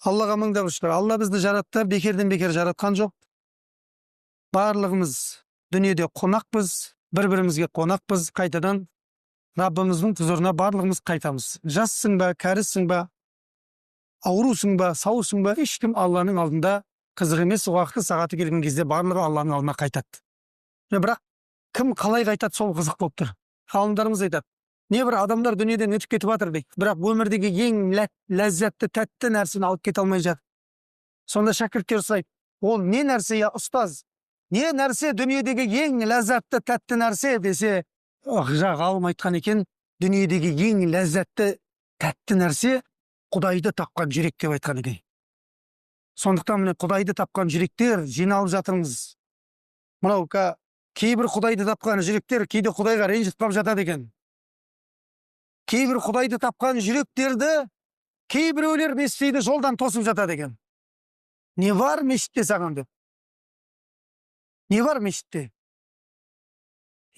Аллаға мыңдап шүкір. Алла бізді жаратты, бекерден бекер жаратқан жоқ. Барлығымыз дүниеде қонақпыз, бір-бірімізге қонақпыз. Қайтадан Раббымыздың құзырына барлығымыз қайтамыз. Жассың ба, кәрісің ба, аурусың ба, саусың ба, ешкім Алланың алдында қызық емес. Уақыты сағаты келген кезде барлығы Алланың алдына қайтады. Бірақ кім қалай қайтады, сол қызық болып тұр. Ғалымдарымыз айтады, небір адамдар дүниеден өтіп кетіп жатыр дейді, бірақ өмірдегі ең ләззатты, тәтті нәрсені алып кете алмай жатыр. Сонда шәкірттер сұрайды, ол не нәрсе, я ұстаз? Не нәрсе дүниедегі ең ләззатты, тәтті нәрсе десе, ғалым айтқан екен, дүниедегі ең ләззатты, тәтті нәрсе Құдайды тапқан жүрек деп айтқан екен. Сондықтан міне Құдайды тапқан жүректер жиналып жатырмыз. Мынау кейбір Құдайды тапқан жүректер кейде Құдайға ренжіп қалып жатады екен. Кейбір Құдайды тапқан жүректерді кейбіреулер мешітті жолдан тосып жатады екен. Не бар мешітте саған деп? Не бар мешітте?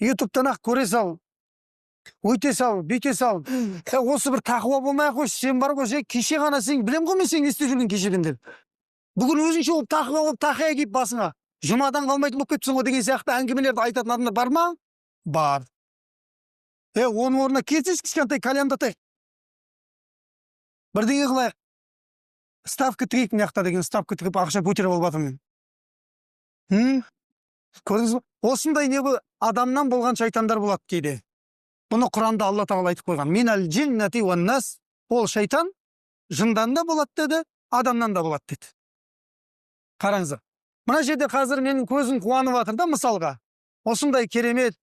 Ютубтан ақ көре сал, өйте сал, бүйте сал. Осы бір тақуа болмай ақ қойшы, сен бар ғой, кеше ғана сен білем ғой мен сен не істеп жүрген кешеден деп. Бүгін өзінше болып тақуа болып тақия киіп басыңа жұмадан қалмайтын болып кетіпсің ғой деген сияқты әңгімелерді айтатын адамдар бар ма? Бар. Оның орнына келсеңіз кішкентай кальяндатайық. Бірдеңе қылайық. Ставка тігейік мына жақта деген, ставка тігіп ақша көтеріп алып жатырмын мен. Көрдіңіз бе? Осындай не бұл адамнан болған шайтандар болады кейде. Бұны Құранда Алла тағала айтып қойған. Минал джиннати уан нас. Ол шайтан жындан да болады деді, адамнан да болады деді. Қараңыздар. Мына жерде қазір менің көзім қуанып жатыр да, мысалға. Осындай керемет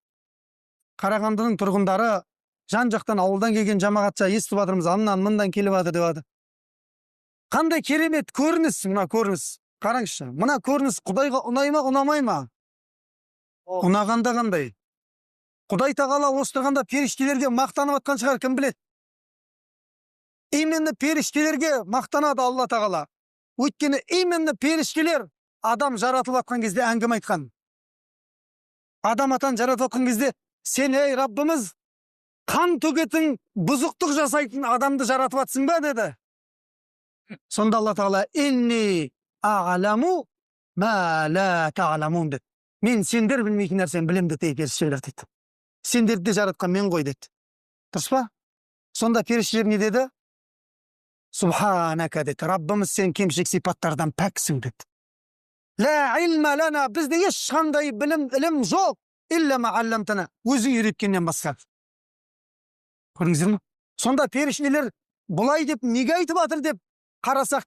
Қарағандының тұрғындары жан-жақтан ауылдан келген жамағатша естіп жатырмыз, аннан мындан келіп жатыр деп жатыр. Қандай керемет көрініс, мына көрініс. Қараңызшы, мына көрініс Құдайға ұнай ма, ұнамай ма? Ұнағанда қандай? Құдай тағала осы тұрғанда періштелерге мақтанып жатқан шығар, кім біледі? Именно періштелерге мақтанады Алла тағала. Өйткені именно періштелер адам жаратылып жатқан кезде әңгіме айтқан. Адам атан жаратылып жатқан кезде сен, ей Раббымыз, қан төгетін, бұзықтық жасайтын адамды жаратып жатсың ба деді. Сонда Алла тағала инни а'ламу ма ла та'ламун деді. Мен сендер білмейтін нәрсені білем деді періштелер дейді. Сендерді жаратқан мен ғой деді. Дұрыс па? Сонда періштелер не деді? Субханака деді. Раббымыз сен кемшілік сипаттардан пәксің деді. Ла илма лана, бізде ешқандай ілім жоқ. Илля ма алламтана, өзің үйреткеннен басқа. Көрдіңіздер ме? Сонда періштелер бұлай деп неге айтып жатыр деп қарасақ,